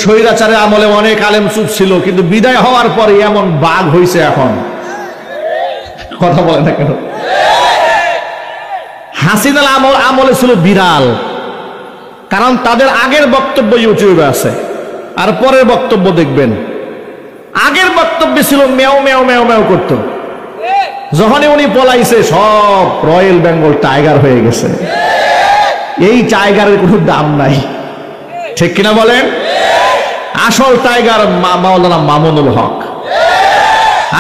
স্বৈরাচারের আমলে অনেক আলেম চুপ ছিল, কিন্তু বিদায় হওয়ার পরে এমন বাঘ হইছে এখন, কথা বলে না কেন? হাসিনার আমলে ছিল বিড়াল, কারণ তাদের আগের বক্তব্য ইউটিউবে আছে আর পরের বক্তব্য দেখবেন। আগের বক্তব্য ছিল মেও মেও মেও মেও করত, যখনই উনি পলাইছে সব রয়্যাল বেঙ্গল টাইগার হয়ে গেছে। এই টাইগারের কোনো দাম নাই, ঠিক কিনা বলেন? আসল টাইগার মাওলানা মামুনুল হক,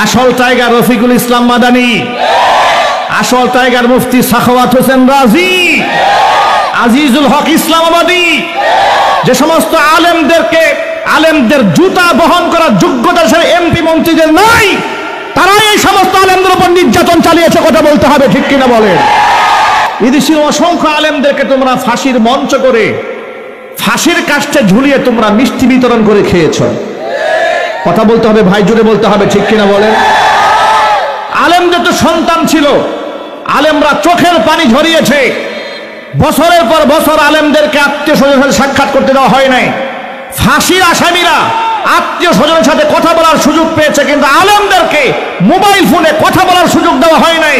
আসল টাইগার রফিকুল ইসলাম মাদানী, আসল টাইগার মুফতি সাখাওয়াত হোসেন রাজি, আজিজুল হক ইসলামাবাদী। যে সমস্ত আলেমদের জুতা বহন করার যোগ্যতা এমপি মন্ত্রীদের নাই, তারা এই সমস্ত আলেমদের উপর নির্যাতন চালিয়েছে, কথা বলতে হবে, ঠিক কিনা বলেন? এদেশের অসংখ্য আলেমদেরকে তোমরা ফাঁসির মঞ্চ করে ফাঁসির কাষ্ঠে ঝুলিয়ে তোমরা মিষ্টি বিতরণ করে খেয়েছ, কথা বলতে হবে ভাই, জোরে বলতে হবে, ঠিক কিনা বলেন? আলেমদের তো সন্তান ছিল, আলেমরা চোখের পানি ঝরিয়েছে, বছরের পর বছর আলেমদেরকে আত্মীয় স্বজনের সাথে সাক্ষাৎ করতে দেওয়া হয় নাই। ফাঁসির আসামিরা আত্মীয় স্বজনের সাথে কথা বলার সুযোগ পেয়েছে, কিন্তু আলেমদেরকে মোবাইল ফোনে কথা বলার সুযোগ দেওয়া হয় নাই।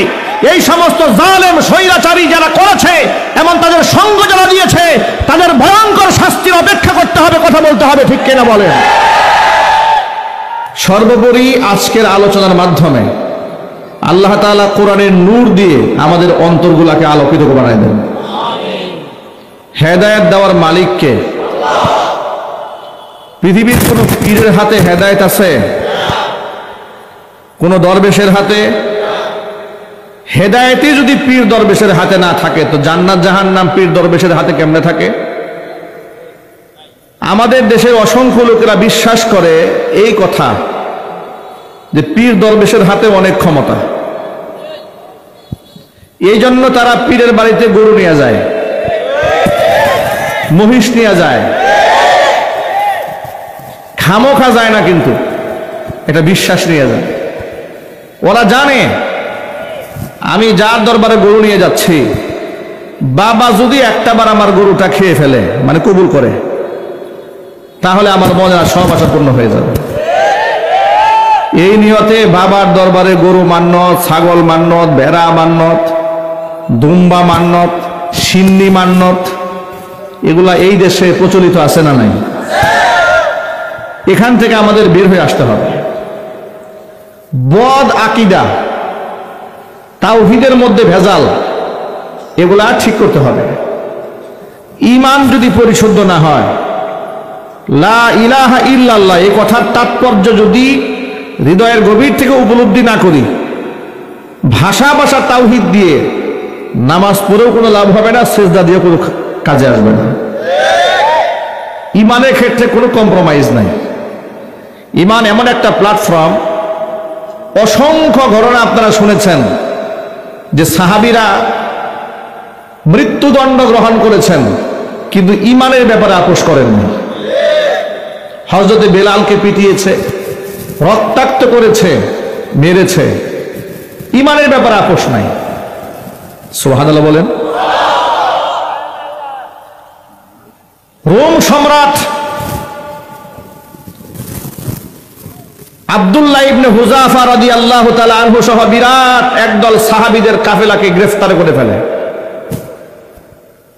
এই সমস্ত জালেম স্বৈরাচারী যারা করেছে এবং তাদের সঙ্গ যারা দিয়েছে, তাদের ভয়ঙ্কর শাস্তির অপেক্ষা করতে হবে, কথা বলতে হবে, ঠিক কিনা বলেন? সর্বোপরি আজকের আলোচনার মাধ্যমে আল্লাহ তাআলা কোরআনের নূর দিয়ে আমাদের অন্তরগুলাকে আলোকিত বানায় দেন। হেদায়েত দেওয়ার মালিককে। পৃথিবীর কোন পীরের হাতে হেদায়েত আছে? কোন দরবেশের হাতে? হেদায়েতই যদি পীর দরবেশের হাতে না থাকে, তো জান্নাত জাহান্নাম পীর দরবেশের হাতে কেমনে থাকে? আমাদের দেশের অসংখ্য লোকেরা বিশ্বাস করে এই কথা যে পীর দরবেশের হাতে অনেক ক্ষমতা, এই জন্য তারা পীরের বাড়িতে গরু নিয়ে যায়, মহিষ নিয়ে যায়, খামোখা যায় না, কিন্তু এটা বিশ্বাস নিয়ে যায়। ওরা জানে আমি যার দরবারে গরু নিয়ে যাচ্ছি, বাবা যদি একটাবার আমার গরুটা খেয়ে ফেলে, মানে কবুল করে, তাহলে আমার মনের সব আশা পূর্ণ হয়ে যাবে। এই নিয়তে বাবার দরবারে গরু মান্নত, ছাগল মান্নত, ভেড়া মান্নত, দুম্বা মান্নত, সিন্নি মান্নত, এগুলা এই দেশে প্রচলিত আছে না নাই? এখান থেকে আমাদের বের হয়ে আসতে হবে। বদ আকীদা, তাওহীদের মধ্যে ভেজাল, এগুলা ঠিক করতে হবে। ঈমান যদি পরিশুদ্ধ না হয়, লা ইলাহা ইল্লাল্লাহ এই কথার তাৎপর্য যদি হৃদয়ের গভীর থেকে উপলব্ধি না করি, ভাষা তাওহীদ দিয়ে নামাজ পড়েও কোনো লাভ হবে না, সিজদা দিয়ে কোনো কাজে আসবে না। ঈমানের ক্ষেত্রে কোনো কম্প্রোমাইজ নাই। ঈমান এমন একটা প্ল্যাটফর্ম, অসংখ্য ঘটনা আপনারা শুনেছেন যে সাহাবীরা মৃত্যুদণ্ড গ্রহণ করেছেন, কিন্তু ঈমানের ব্যাপারে আপোষ করেননি। হযরতে বেলালকে পিটিয়েছে, রক্তাক্ত করেছে, মেরেছে, ঈমানের ব্যাপারে আপোষ নাই। সুবহানাল্লাহ বলেন। রোম সম্রাট আব্দুল্লাহ ইবনে হুযাফা রাদিয়াল্লাহু তাআলা আনহু সহ বিরাট একদল সাহাবীদের কাফেলাকে গ্রেফতার করে ফেলে।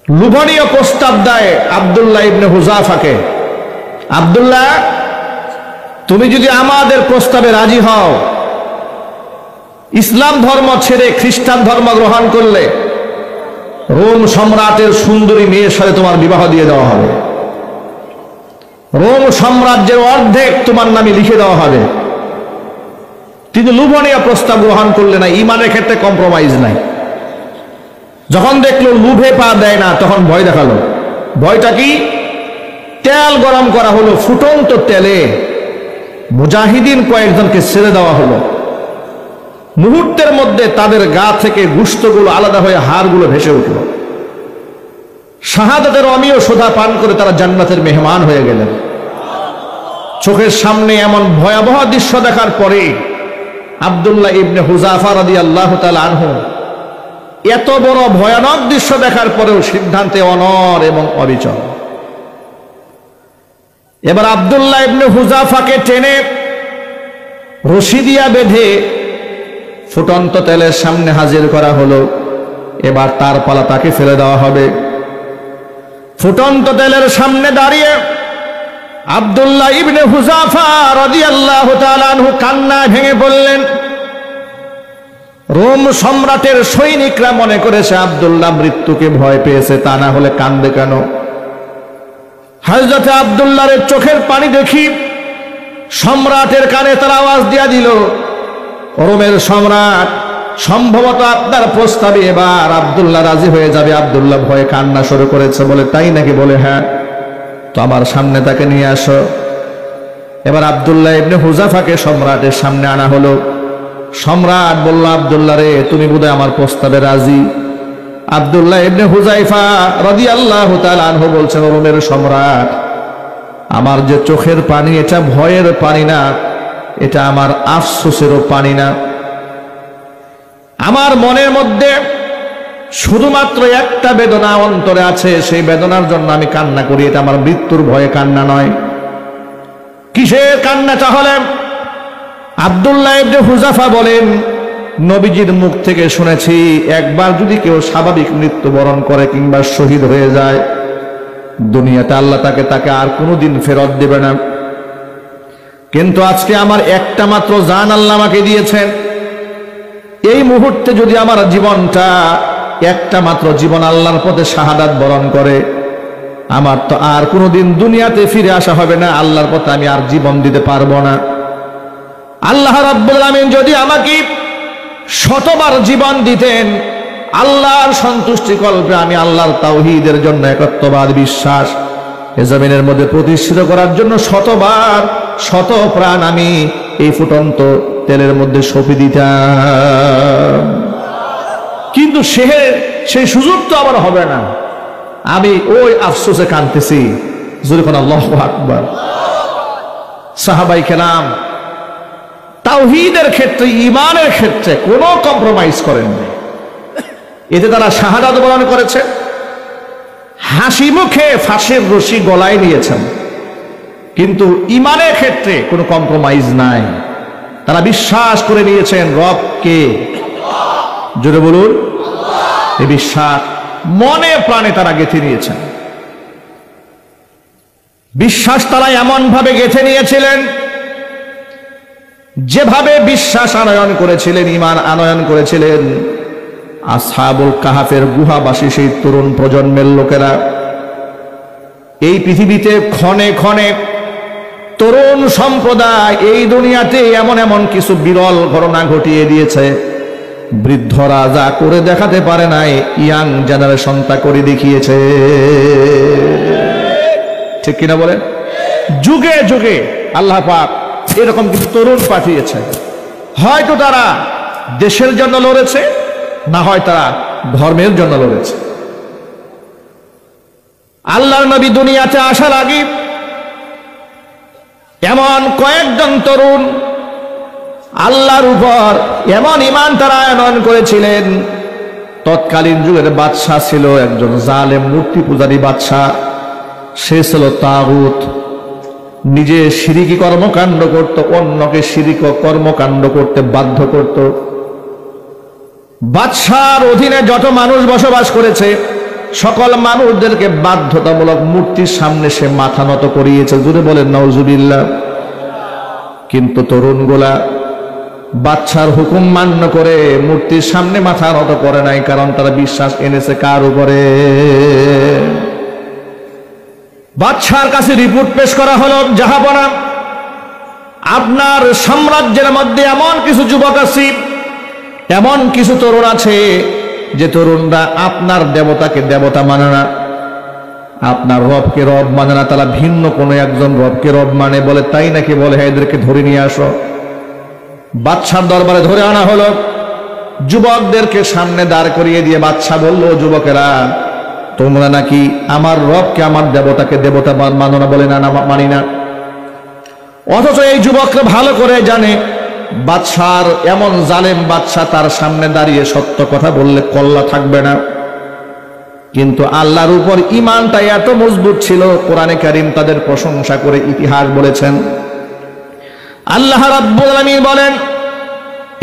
লুভনীয় প্রস্তাব দেয় আব্দুল্লাহ ইবনে হুযাফাকে, আব্দুল্লাহ, তুমি যদি আমাদের প্রস্তাবে রাজি হও, ইসলাম ধর্ম ছেড়ে খ্রিস্টান ধর্ম গ্রহণ করলে রোম সম্রাটের সুন্দরী মেয়ের সাথে তোমার বিবাহ দিয়ে দেওয়া হবে, রোম সাম্রাজ্যের অর্ধেক তোমার নামে লিখে দেওয়া হবে। তিনি লুভনীয় প্রস্তাব গ্রহণ করলে না, ঈমানের ক্ষেত্রে কম্প্রোমাইজ নাই। যখন দেখলো লুভে পা দেয় না, তখন ভয় দেখালো। ভয়টা কি? তেল গরম করা হলো, ফুটন্ত তেলে মুজাহিদিন কয়েকজনকে ছেড়ে দেওয়া হলো। মুহূর্তের মধ্যে তাদের গা থেকে গোশতগুলো আলাদা হয়ে হাড়গুলো ভেসে উঠল। শাহাদাতের অমীয় সোধা পান করে তারা জান্নাতের মেহমান হয়ে গেলেন। চোখের সামনে এমন ভয়াবহ দৃশ্য দেখার পরে আব্দুল্লাহ ইবনে হুযাফা রাদিয়াল্লাহু তাআলা আনহু এত বড় ভয়ানক দৃশ্য দেখার পরেও সিদ্ধান্তে অনড় এবং অবিচল। এবার আব্দুল্লাহ ইবনে হুযাফাকে টেনে রশি দিয়া বেঁধে ফুটন্ত তেলের সামনে হাজির করা হলো। এবার তার পালা, তাকে ফেলে দেওয়া হবে। ফুটন্ত তেলের সামনে দাঁড়িয়ে আব্দুল্লাহ ইবনে হুযাফা রাদিয়াল্লাহু তাআলা আনহু কান্নায় ভেঙে পড়লেন। রোম সম্রাটের সৈনিকরা মনে করেছে আব্দুল্লাহ মৃত্যুকে ভয় পেয়েছে, তা না হলে কান্দে কেন? হযরত আব্দুল্লাহর চোখের পানি দেখি সম্রাটের কানে তার আওয়াজ দিয়া দিল, রোমের সম্রাট, সম্ভবত আপনার প্রস্তাবে এবার আব্দুল্লাহ রাজি হয়ে যাবে। আব্দুল্লাহ ভয়ে কান্না শুরু করেছে। বলে তাই নাকি? বলে হ্যাঁ। তো আমার সামনে তাকে নিয়ে আসো। এবার আব্দুল্লাহ ইবনে হুযাফাকে সম্রাটের সামনে আনা হলো। সম্রাট বলল, আব্দুল্লাহ রে, তুমি বোধহয় আমার প্রস্তাবে রাজি। আব্দুল্লাহ ইবনে হুযাফা রাদিয়াল্লাহু তাআলা আনহু বলছেন, রোমের সম্রাট, আমার যে চোখের পানি এটা ভয়ের পানি না, এটা আমার আফসোসেরও পানি না। আমার মনের মধ্যে শুধুমাত্র একটা বেদনা অন্তরে আছে, সেই বেদনার জন্য আমি কান্না করি। এটা আমার মৃত্যুর ভয়ে কান্না নয়। কিসের কান্না তাহলে? আব্দুল্লাহ ইবনে হুযাফা বলেন, নবীজির মুখ থেকে শুনেছি একবার যদি কেউ স্বাভাবিক মৃত্যুবরণ করে কিংবা শহীদ হয়ে যায়, দুনিয়াতে আল্লাহ তাকে আর কোনোদিন ফেরত দেবে না। কিন্তু আজকে আমার একটা মাত্র জান আল্লাহ আমাকে দিয়েছেন। এই মুহূর্তে যদি আমার জীবনটা, একটা মাত্র জীবন আল্লাহর পথে শাহাদাত বরণ করে, আমার তো আর কোনোদিন দুনিয়াতে ফিরে আসা হবে না। আল্লাহর পথে আমি আর জীবন দিতে পারবো না। আল্লাহ রাব্বুল আমিন যদি আমাকে শতবার জীবন দিতেন, আল্লাহর সন্তুষ্টি কল্পে আমি আল্লাহর তাওহীদের জন্য, একত্ববাদ বিশ্বাস এ জমিনের মধ্যে প্রতিষ্ঠিত করার জন্য শতবার শত প্রাণ আমি এই ফুটন্ত তেলের মধ্যে সঁপে দিতাম। কিন্তু সেই সুযোগ তো আবার হবে না। আমি ওই আফসোসে কাঁদতেছি। যখন আল্লাহু আকবার। সাহাবায়ে কেরাম তাওহীদের ক্ষেত্রে, ঈমানের ক্ষেত্রে কোনো কম্প্রোমাইজ করেননি। এতে তারা শাহাদাত বরণ করেছে। হাসি মুখে ফাঁসের রশি গলায় নিয়েছেন, কিন্তু ঈমানের ক্ষেত্রে কোনো কম্প্রোমাইজ নাই। তারা বিশ্বাস করে নিয়েছেন রবকে। জোরে বলুন, এই বিশ্বাস মনে প্রাণে তারা গেঁথে নিয়েছেন। বিশ্বাস তারা এমন ভাবে গেঁথে নিয়েছিলেন, যেভাবে বিশ্বাস আনয়ন করেছিলেন, ঈমান আনয়ন করেছিলেন আসহাবুল কাহাফের গুহাবাসী সেই তরুণ প্রজন্মের লোকেরা। এই পৃথিবীতে ক্ষণে ক্ষণে তরুণ সম্প্রদায় এই দুনিয়াতে এমন এমন কিছু বিরল ঘটনা ঘটিয়ে দিয়েছে, বৃদ্ধরা যা করে দেখাতে পারে নাই, ইয়াং জেনারেশন তা করে দেখিয়েছে। ঠিক কিনা বলেন? যুগে যুগে আল্লাহ পাক এরকম কিছু তরুণ পাঠিয়েছে। হয়তো তারা দেশের জন্য লড়েছে, না হয় তারা ধর্মের জন্য লড়েছে। আল্লাহর নবী দুনিয়াতে আসার আগে এমন কয়েকজন তরুণ আল্লাহর উপর এমন ঈমান তারা আনয়ন করেছিলেন। তৎকালীন যুগের বাদশা ছিল একজন জালেম মূর্তি পূজারী বাদশা। সে ছিল তাগুত। নিজে শিরকি কর্মকাণ্ড করত, অন্যকে শিরক কর্মকাণ্ড করতে বাধ্য করত। বাদশার অধীনে যত মানুষ বসবাস করেছে, সকল মানুষদেরকে বাধ্যতামূলক মূর্তির সামনে সে মাথা নত করিয়েছে। জুড়ে বলেন নাউজুবিল্লাহ। কিন্তু তরুণগুলা বাদশার হুকুম মান্য করে মূর্তির সামনে মাথা নত করে নাই, কারণ তারা বিশ্বাস এনেছে কার উপরে? বাদশার কাছে রিপোর্ট পেশ করা হলো, জাহাপনা, আপনার সাম্রাজ্যের মধ্যে এমন কিছু যুবক আছে, এমন কিছু তরুণ আছে যে তরুণরা আপনার দেবতাকে দেবতা মানে না, আপনার রবকে রব মানে না, তারা ভিন্ন কোনো একজন রবকে রব মানে। বলে তাই নাকি? বলে হ্যাঁ, এদেরকে ধরে নিয়ে আসো। বাদশার দরবারে ধরে আনা হলো। যুবকদেরকে সামনে দাঁড় করিয়ে দিয়ে বাদশা বলল, যুবকেরা, তোমরা নাকি আমার রবকে, আমার দেবতাকে দেবতা মানো না? বলে না, মানি না। অথচ এই যুবকরা ভালো করে জানে বাদশার এমন জালেম বাদশা তার সামনে দাঁড়িয়ে সত্য কথা বললে কল্লা থাকবে না। কিন্তু আল্লাহর উপর ঈমানটা এত মজবুত ছিল, কোরআনে কারীম তাদের প্রশংসা করে ইতিহাস বলেছেন। আল্লাহ রাব্বুল আলামিন বলেন,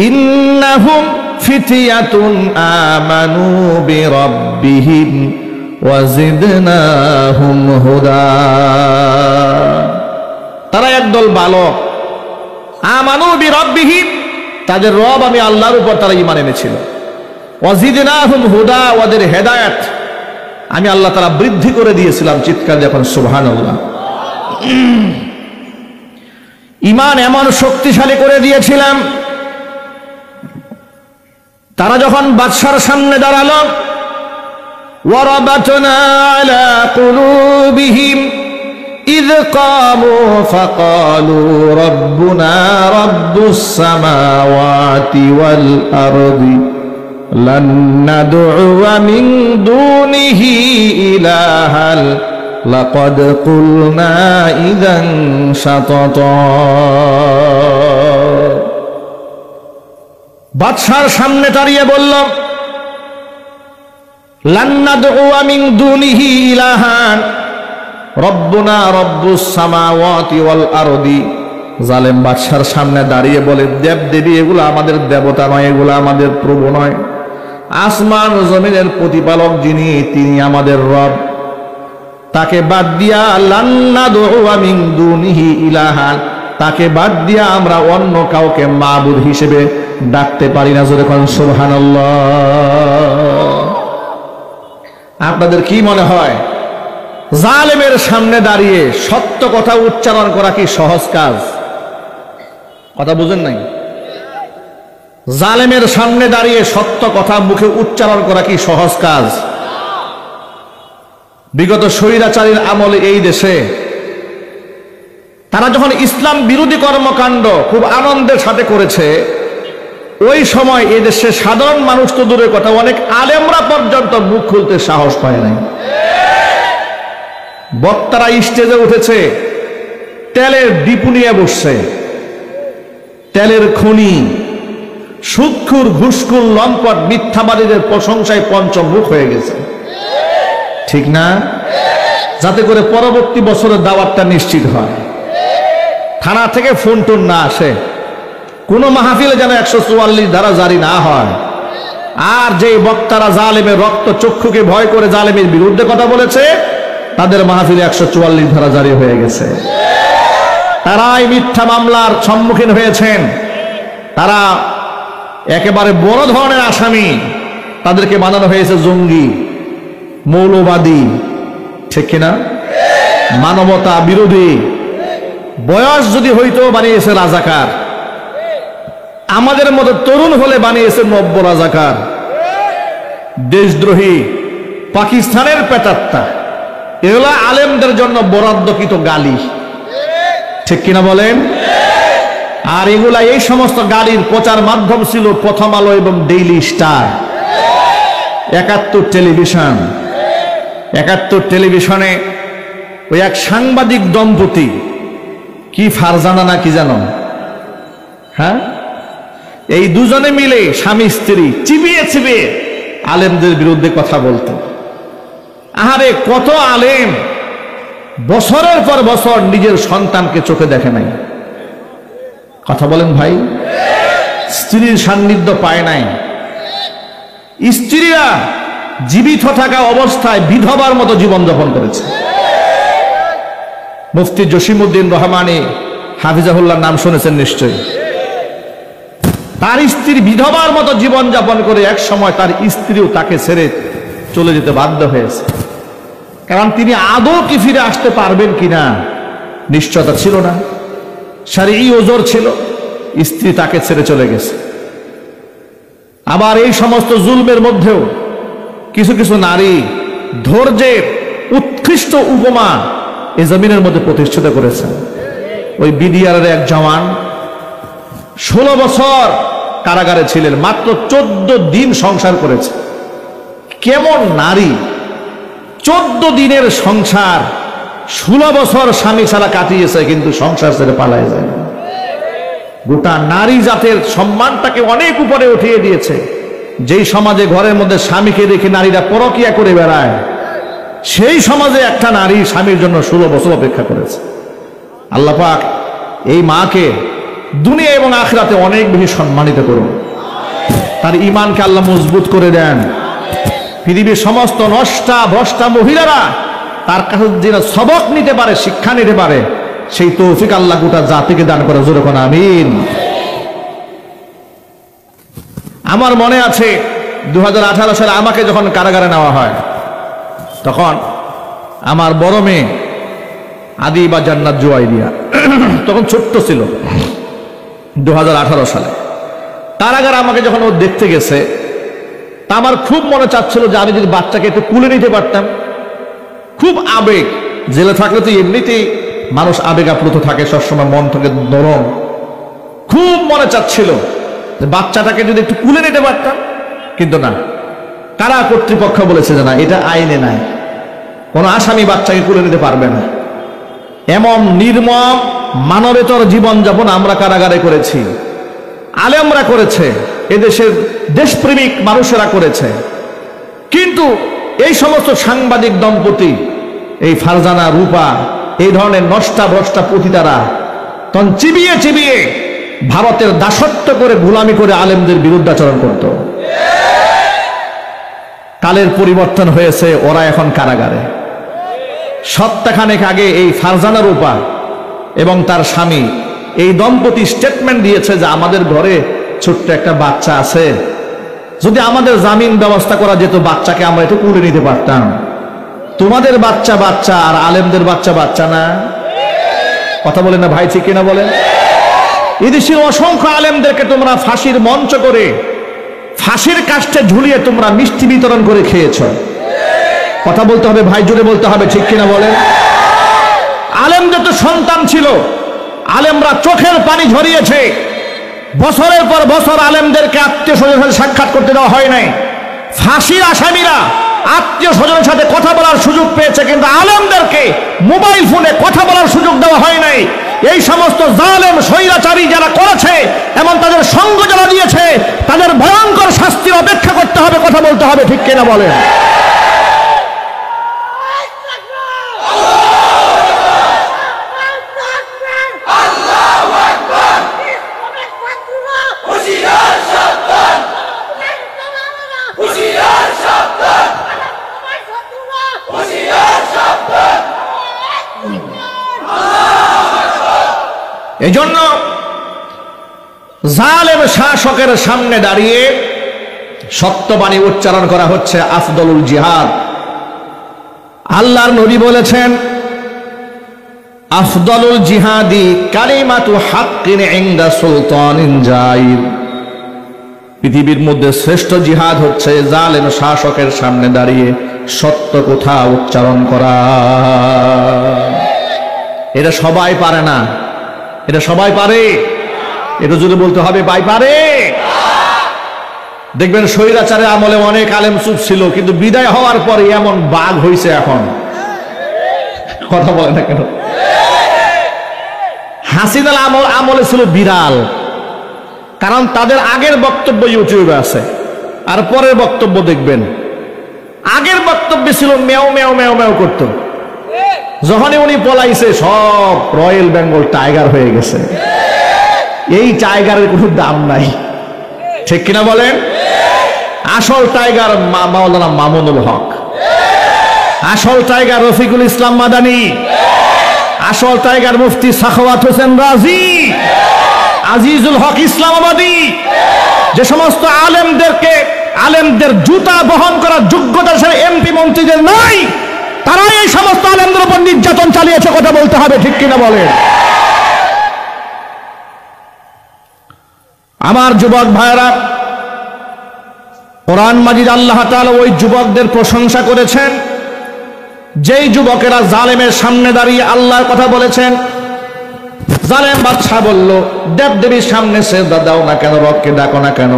ইন্নাহুম ফিতয়াতুন আমানু বিরাব্বিহিম ওয়া জিদনাহুম হুদা। তারা একদল বালক, আমানু বিরাব্বিহিম, তাদের রব আমি আল্লাহর উপর তারা ঈমান এনেছিল। ওয়া জিদনাহুম হুদা, ওদের হেদায়েত আমি আল্লাহ তাআলা বৃদ্ধি করে দিয়েছিলাম। চিৎকার যখন সুবহানাল্লাহ। ঈমান এমন শক্তিশালী করে দিয়েছিলাম, তারা যখন বাদশার সামনে দাঁড়ালো, ওয়ারাবাতনা আলা কুলুবিহিম ইয কামু ফাকালু রাব্বুনা রাব্বুস সামাওয়াতি ওয়াল আরদি লান নাদউয়া মিন দুনিহি ইলাহান লাকাদ কুলনা ইযান শাতাতা। বাদশার সামনে দাঁড়িয়ে বলল, লান নাদউয়া মিন দুনিহি ইলাহান রব্বুনা রব্বুস সামাওয়াতি ওয়াল আরদি। জালেম বাদশার সামনে দাঁড়িয়ে বলে, দেব দেবী এগুলো আমাদের দেবতা নয়, এগুলো আমাদের প্রভু নয়। আসমান ও জমিনের প্রতিপালক যিনি, তিনি আমাদের রব। তাকে বাদ দিয়া লান নাদউয়া মিন দুনিহি ইলাহান, তাকে বাদ দিয়া আমরা অন্য কাউকে মাবুদ হিসেবে ডাকতে পারি না। জোরে কোন সুবহানাল্লাহ। আপনাদের কি মনে হয় জালেমের সামনে দাঁড়িয়ে সত্য কথা উচ্চারণ করা কি সহজ কাজ? কথা বুঝেন নাই? জালেমের সামনে দাঁড়িয়ে সত্য কথা মুখে উচ্চারণ করা কি সহজ কাজ? বিগত স্বৈরাচারীর আমলে এই দেশে তারা যখন ইসলাম বিরোধী কর্মকাণ্ড খুব আনন্দের সাথে করেছে, ওই সময় এই দেশে সাধারণ মানুষ তো দূরের কথা, অনেক আলেমরা পর্যন্ত মুখ খুলতে সাহস পায় নাই। বক্তারা স্টেজে উঠেছে, তেলের ডিপু নিয়ে বসছে, তেলের খনি, সুদখোর ঘুষখোর লম্পট মিথ্যাবাদীদের প্রশংসায় পঞ্চমুখ হয়ে গেছে, ঠিক না? যাতে করে পরবর্তী বছরের দাওয়াতটা নিশ্চিত হয়, থানা থেকে ফোন টোন না আসে, কোন মাহফিলে যেন 144 ধারা জারি না হয়। আর যে বক্তারা জালেমের রক্ত চক্ষুকে ভয় করে জালেমের বিরুদ্ধে কথা বলেছে, তাদের মাহফিলে 144 ধারা জারি হয়ে গেছে। তারাই মিথ্যা মামলার সম্মুখীন হয়েছেন, তারা একেবারে বড় ধরনের আসামি, তাদেরকে বানানো হয়েছে জঙ্গি, মৌলবাদী, ঠিক কিনা? মানবতা বিরোধী। বয়স যদি হইতো বানিয়েছে রাজাকার, আমাদের মতো তরুণ হলে বানিয়েছে নব্য রাজাকার, দেশদ্রোহী, পাকিস্তানের পেটাত্তা। এগুলা আলেমদের জন্য বরাদ্দকৃত গালি, ঠিক কিনা বলেন? আর এগুলা, এই সমস্ত গালির প্রচার মাধ্যম ছিল প্রথম আলো এবং ডেইলি স্টার, 71 টেলিভিশন। 71 টেলিভিশনে ওই এক সাংবাদিক দম্পতি, কি ফারজানা না কি জানো, হ্যাঁ, এই দুজনে মিলে স্বামী স্ত্রী চিবিয়ে চিবিয়ে আলেমদের বিরুদ্ধে কথা বলতো। আহারে, কত আলেম বছরের পর বছর নিজের সন্তানকে চোখে দেখে নাই। কথা বলেন ভাই? স্ত্রীর সান্নিধ্য পায় নাই। স্ত্রীরা জীবিত থাকা অবস্থায় বিধবার মতো জীবনযাপন করেছে। মুফতি জসিমউদ্দিন রহমানী হাফিজাহুল্লাহ নাম শুনেছেন নিশ্চয়ই। তার স্ত্রী বিধবার মতো জীবনযাপন করে এক সময় তার স্ত্রীও তাকে ছেড়ে চলে যেতে বাধ্য হয়েছে, কারণ তিনি আদৌ কি ফিরে আসতে পারবেন কিনা নিশ্চয়তা ছিল না, শারঈ ওজর ছিল। স্ত্রী তাকে ছেড়ে চলে গেছে। আবার এই সমস্ত জুলমের মধ্যেও কিছু কিছু নারী ধৈর্যের উৎকৃষ্ট উপমা এই জমিনের মধ্যে প্রতিষ্ঠিত করেছেন। ওই বিডিআরের এক জওয়ান 16 বছর কারাগারে ছিলেন, মাত্র 14 দিন সংসার করেছে। কেমন নারী! 14 দিনের সংসার 16 বছর স্বামী ছাড়া কাটিয়েছে, কিন্তু সংসার ছেড়ে পালায় যায় না। গোটা নারী জাতের সম্মানটাকে অনেক উপরে উঠিয়ে দিয়েছে। যেই সমাজে ঘরের মধ্যে স্বামীকে রেখে নারীরা পরকিয়া করে বেড়ায়, সেই সমাজে একটা নারী স্বামীর জন্য 16 বছর অপেক্ষা করেছে। আল্লাহ পাক এই মাকে দুনিয়া এবং আখিরাতে অনেক বেশি সম্মানিত করুন, তার ঈমানকে আল্লাহ মজবুত করে দেন। পৃথিবীর সমস্ত নষ্টা ভ্রষ্টা মহিলারা তার কাছে যেন সবক নিতে পারে, শিক্ষা নিতে পারে, সেই তৌফিক আল্লাহ গোটা জাতিকে দান করে। জোরে কোন আমিন। আমার মনে আছে 2018 সালে আমাকে যখন কারাগারে নেওয়া হয়, তখন আমার বড় মেয়ে আদি বা জান্নাত জুয়াইরিয়া তখন ছোট্ট ছিল। 2018 সালে কারাগারে আমাকে যখন ও দেখতে গেছে, তা আমার খুব মনে চাচ্ছিল যে আমি যদি বাচ্চাকে একটু কুলে নিতে পারতাম। খুব আবেগ, জেলে থাকলে তো এমনিতেই মানুষ আবেগ আপ্লুত থাকে, সবসময় মন থেকে নরম। খুব মনে চাচ্ছিল যে বাচ্চাটাকে যদি একটু কুলে নিতে পারতাম, কিন্তু না, কারা কর্তৃপক্ষ বলেছে যে না, এটা আইনে নাই, কোনো আসামি বাচ্চাকে কুলে নিতে পারবে না। এমন নির্মম মানবেতর জীবনযাপন আমরা কারাগারে করেছি, আলেমরা করেছে, এদেশের দেশপ্রেমিক মানুষেরা করেছে। কিন্তু এই সমস্ত সাংবাদিক দম্পতি, এই ফারজানা, রূপা, এই ধরনের নষ্টা ভ্রষ্টা পতিতারা তখন চিবিয়ে চিবিয়ে ভারতের দাসত্ব করে গোলামি করে আলেমদের বিরুদ্ধাচরণ করত। কালের পরিবর্তন হয়েছে, ওরা এখন কারাগারে। সপ্তাহখানেক আগে এই ফারজানা রূপা এবং তার স্বামী, এই দম্পতি স্টেটমেন্ট দিয়েছে যে আমাদের ঘরে ছোট্ট একটা বাচ্চা আছে, যদি আমাদের জামিন ব্যবস্থা করা যেত, বাচ্চাকে আমরা একটু কুলে নিতে পারতাম। তোমাদের বাচ্চা বাচ্চা আর আলেমদের বাচ্চা বাচ্চা না। কথা বলেন না ভাই, ঠিক কিনা বলেন? এদেশের অসংখ্য আলেমদেরকে তোমরা ফাঁসির মঞ্চ করে, ফাঁসির কাষ্ঠে ঝুলিয়ে তোমরা মিষ্টি বিতরণ করে খেয়েছ। কথা বলতে হবে ভাই, জোরে বলতে হবে, ঠিক কিনা বলেন? আলেমদের তো সন্তান ছিল, আলেমরা চোখের পানি ঝরিয়েছে। বছরের পর বছর আলেমদেরকে আত্মীয় স্বজনের সাথে সাক্ষাৎ করতে দেওয়া হয় নাই। ফাঁসির আসামিরা আত্মীয় স্বজনের সাথে কথা বলার সুযোগ পেয়েছে, কিন্তু আলেমদেরকে মোবাইল ফোনে কথা বলার সুযোগ দেওয়া হয় নাই। এই সমস্ত জালেম স্বৈরাচারী যারা করেছে এবং তাদের সঙ্গ যারা দিয়েছে, তাদের ভয়ঙ্কর শাস্তির অপেক্ষা করতে হবে। কথা বলতে হবে, ঠিক কিনা বলেন? এজন্য জালেম শাসকের সামনে দাঁড়িয়ে সত্যবাণী উচ্চারণ করা হচ্ছে আফদলুল জিহাদ। আল্লাহর নবী বলেছেন, আফদলুল জিহাদি কালিমাতু হাক্কিন ইনদা সুলতানিন জাইর। পৃথিবীর মধ্যে শ্রেষ্ঠ জিহাদ হচ্ছে জালেম শাসকের সামনে দাঁড়িয়ে সত্য কথা উচ্চারণ করা। এটা সবাই পারে না, এটা সবাই পারে, এটা যদি বলতে হবে ভাই পারে। দেখবেন স্বৈরাচারের আমলে অনেক আলেম চুপ ছিল, কিন্তু বিদায় হওয়ার পরে এমন বাঘ হয়েছে এখন। কথা বলে না কেন? হাসিনার আমলে ছিল বিড়াল, কারণ তাদের আগের বক্তব্য ইউটিউবে আছে, আর পরের বক্তব্য দেখবেন। আগের বক্তব্য ছিল মেও মেও মেও মেও করতো, যখনই উনি পলাইছে সব রয়্যাল বেঙ্গল টাইগার হয়ে গেছে। এই টাইগারের কোনো দাম নাই, ঠিক কিনা বলেন? আসল টাইগার মাওলানা মামুনুল হক, আসল টাইগার রফিকুল ইসলাম মাদানী, আসল টাইগার মুফতি সাখাওয়াত হোসেন রাজি, আজিজুল হক ইসলামাবাদী। যে সমস্ত আলেমদের জুতা বহন করার যোগ্যতা এমপি মন্ত্রীদের নাই, তারাই এই সমস্ত আলেমদের উপর নির্যাতন চালিয়েছে। কথা বলতে হবে, ঠিক কিনা বলেন? আমার যুবক ভাইরা, কোরআন মাজিদ আল্লাহ তাআলা ওই যুবকদের প্রশংসা করেছেন যেই যুবকেরা জালেমের সামনে দাঁড়িয়ে আল্লাহর কথা বলেছেন। জালেম বাদশা বলল, দেবদেবীর সামনে সেজদা দাও না কেন, রবকে ডাকো না কেন?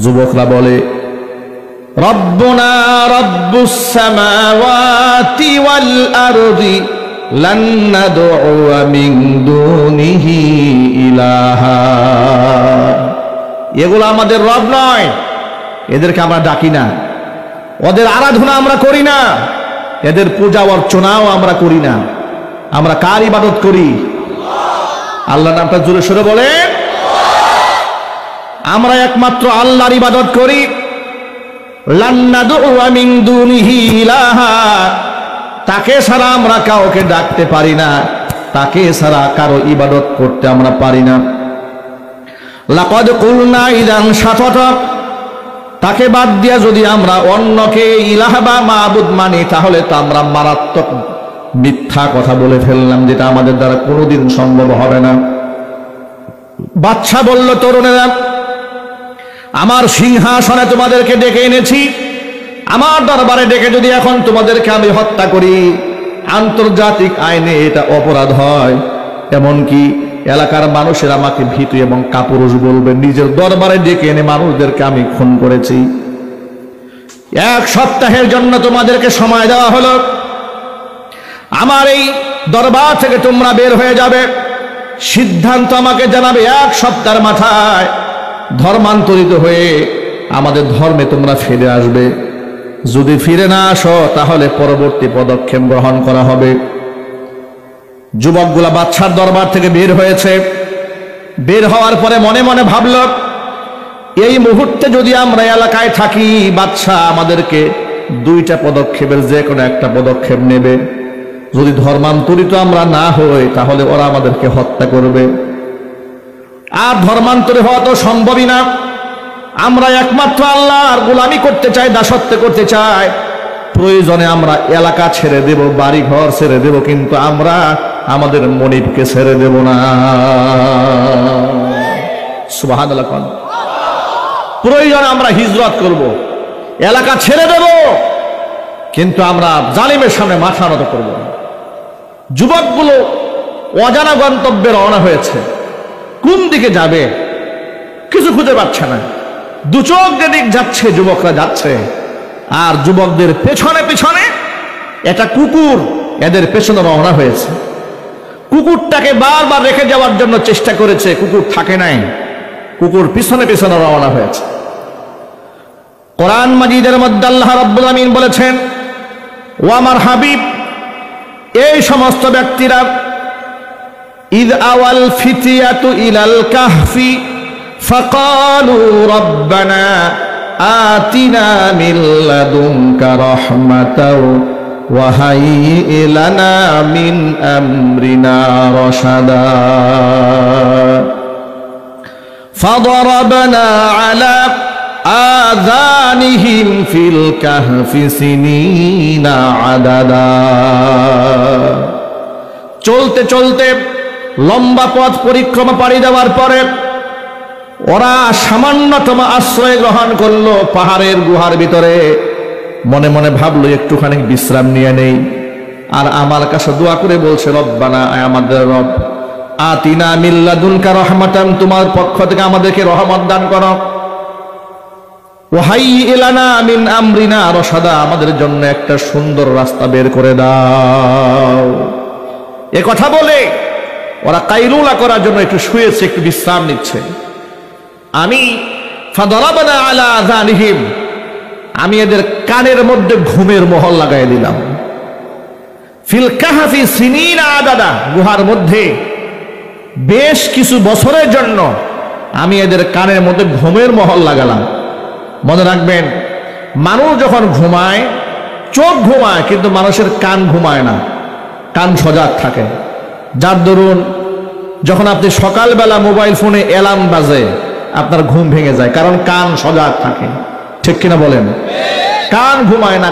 যুবকরা বলে, রব্বুনা রব্বুস সামাওয়াতি ওয়াল আরদি লান নাদউ মিন দুনিহি ইলাহা। এগুলো আমাদের রব নয়, এদেরকে আমরা ডাকি না, ওদের আরাধনা আমরা করি না, এদের পূজা অর্চনাও আমরা করি না। আমরা কার ইবাদত করি? আল্লাহ নামটা জোরে সোরে বলেন। আমরা একমাত্র আল্লাহর ইবাদত করি। লান নাদউ মিন দুনিহি ইলাহা, তাকে ছাড়া আমরা কাউকে ডাকতে পারি না, তাকে ছাড়া কারো ইবাদত করতে আমরা পারি না। লাকাদ কুলনা ইযান শাতাতা, তাকে বাদ দিয়া যদি আমরা অন্যকে ইলাহ বা মাবুদ মানি তাহলে তো আমরা মারাত্মক মিথ্যা কথা বলে ফেললাম, যেটা আমাদের দ্বারা কোনোদিন সম্ভব হবে না। বাদশা বলল, তরুণেরা, আমার সিংহাসনে তোমাদেরকে ডেকে এনেছি, আমার দরবারে ডেকে যদি এখন তোমাদেরকে আমি হত্যা করি, আন্তর্জাতিক আইনে এটা অপরাধ হয়। এমনকি এলাকার মানুষের আমাকে ভীতু এবং কাপুরুষ বলবে। নিজের দরবারে ডেকে এনে মানুষদেরকে আমি খুন করেছি। 1 সপ্তাহের জন্য তোমাদেরকে সময় দেওয়া হলো, আমার এই দরবার থেকে তোমরা বের হয়ে যাবে। সিদ্ধান্ত আমাকে জানাবে 1 সপ্তাহের মাথায় ধর্মান্তরিত হয়ে আমাদের ধর্মে তোমরা ফিরে আসবে। যদি ফিরে না আসো তাহলে পরবর্তী পদক্ষেপ গ্রহণ করা হবে। যুবকগুলা বাদশার দরবার থেকে বের হয়েছে। বের হওয়ার পরে মনে মনে ভাবল, এই মুহূর্তে যদি আমরা এলাকায় থাকি, বাদশা আমাদেরকে 2টা পদক্ষেপের যে কোনো একটা পদক্ষেপ নেবে। যদি ধর্মান্তরিত আমরা না হই তাহলে ওরা আমাদেরকে হত্যা করবে। আর ধর্মান্তরিত হওয়া তো সম্ভবই না। আমরা একমাত্র আল্লাহর গোলামি করতে চাই, দাসত্ব করতে চাই। প্রয়োজনে আমরা এলাকা ছেড়ে দেব, বাড়ি ঘর ছেড়ে দেব, কিন্তু আমরা আমাদের মনিবকে ছেড়ে দেব না। সুবহানাল্লাহ। প্রয়োজনে আমরা হিজরত করব, এলাকা ছেড়ে দেব, কিন্তু আমরা জালিমের সামনে মাথা নত করব না। যুবকগুলো অজানা গন্তব্যে রওনা হয়েছে। কোন দিকে যাবে কিছু খুঁজে পাচ্ছে না। 2 চোখ যেদিক যাচ্ছে যুবকরা যাচ্ছে, আর যুবকদের পেছনে পেছনে একটা কুকুর এদের পেছনে রওনা হয়েছে। কুকুরটাকে বারবার রেখে যাওয়ার জন্য চেষ্টা করেছে, কুকুর থাকে নাই, কুকুর পিছনে পিছনে রওনা হয়েছে। কোরআন মাজিদের মধ্যে আল্লাহ রাব্বুল আমিন বলেছেন, ও আমার হাবিব, এই সমস্ত ব্যক্তিরা ইদ আওয়াল ফিতিয়াতু ইলাল কাহফি ফাকালু রাব্বানা আতিনা মিন লাদুনকা রাহমাতাও ওয়া হাইয়্ লানা মিন আমরিনা রাশাদা ফাদরাবনা আলা আযানিহিম ফিল কাহফি সিনিনা আদাদা। চলতে চলতে লম্বা পথ পরিক্রমা পাড়ি দেওয়ার পরে ওরা সামান্যতম আশ্রয় গ্রহণ করলো পাহাড়ের গুহার ভিতরে। মনে মনে ভাবলো একটুখানি বিশ্রাম নিয়ে নেই। আর আমার কাছে দোয়া করে বলছে, রব্বানা, আমাদের রব, আতিনা মিন লাদুনকা রাহমাতান, তোমার পক্ষ থেকে আমাদেরকে রহমত দান করো। ওয়া হাইয়্ লানা মিন আমরিনা রাশাদা, আমাদের জন্য একটা সুন্দর রাস্তা বের করে দাও। এ কথা বলে ওরা কাইলুলা করার জন্য একটু শুয়েছে, একটু বিশ্রাম নিচ্ছে। আমি ফাদরাবনা আলা আযানিহিম, আমি এদের কানের মধ্যে ঘুমের মোহর লাগাই দিলাম। ফিল কাহফি সিনিনা আদাদা, গুহার মধ্যে বেশ কিছু বছরের জন্য আমি এদের কানের মধ্যে ঘুমের মোহর লাগালাম। মনে রাখবেন, মানুষ যখন ঘুমায় চোখ ঘুমায়, কিন্তু মানুষের কান ঘুমায় না, কান সজাগ থাকে। যার দরুন যখন আপনি সকালবেলা মোবাইল ফোনে অ্যালার্ম বাজে আপনার ঘুম ভেঙে যায়, কারণ কান সজাগ থাকে। ঠিক কিনা বলেন? কান ঘুমায় না।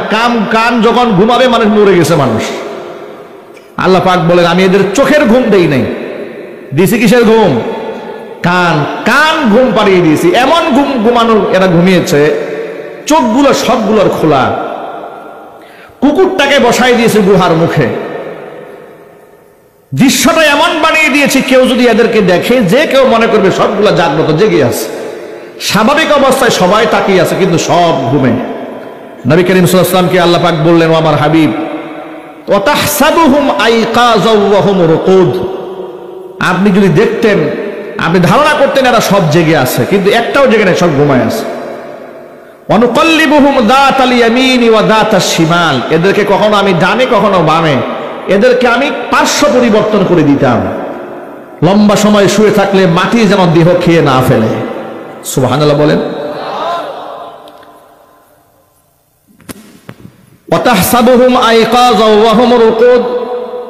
কান যখন ঘুমাবে মানুষ মরে গেছে মানুষ। আল্লাহ পাক বলেন, আমি এদের চোখের ঘুম দেই নাই, দিছি কিসের ঘুম? কান ঘুম পাড়িয়ে দিয়েছি। এমন ঘুমানো এরা ঘুমিয়েছে, চোখগুলো সবগুলোর খোলা। কুকুরটাকে বসাই দিয়েছে গুহার মুখে। দৃশ্যটা এমন বানিয়ে দিয়েছে, কেউ যদি এদেরকে দেখে, যে কেউ মনে করবে সবগুলা জাগ্রত, জেগে আছে। স্বাভাবিক অবস্থায় সবাই তাকিয়ে আছে, কিন্তু সব ঘুমে। নবী করিম সাল্লাল্লাহু আলাইহি ওয়াসাল্লামকে আল্লাহ পাক বললেন, ও আমার হাবিব, ওয়া তাহসাবুহুম আইকাযাও ওয়া হুম রুকুদ, আপনি যদি দেখতেন, আপনি ধারণা করতেন এরা সব জেগে আছে, কিন্তু একটাও জেগে নেই, সব ঘুমায় আছে। অনুকাল্লিবুহুম যাতাল ইয়ামিনি ওয়া যাতাশ শিমাল, এদেরকে কখনো আমি ডানে কখনো বামে, এদেরকে আমি পার্শ্ব পরিবর্তন করে দিতাম। লম্বা সময় শুয়ে থাকলে মাটি যেন দেহ খেয়ে না ফেলে। সুবহানাল্লাহ বলেন। وتحسبهم أيقاظا وهم رقود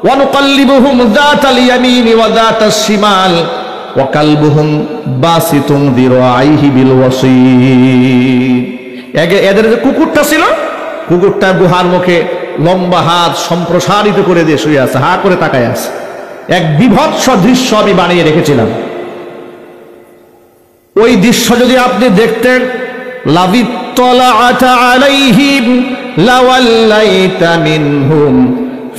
ونقلبهم ذات اليمين وذات الشمال وكلبهم باسط ذراعيه بالوصيد। এদের যে কুকুরটা ছিল, কুকুরটা গুহার মুখে লম্বা হাত সম্প্রসারিত করে দিয়ে শুয়ে আছে, হা করে তাকায় আছে। এক বিভৎস দৃশ্য আমি বানিয়ে রেখেছিলাম। ওই দৃশ্য যদি আপনি দেখতেন, লাবিত্তালাআতা আলাইহিম লাওয়াল্লাইতা মিনহুম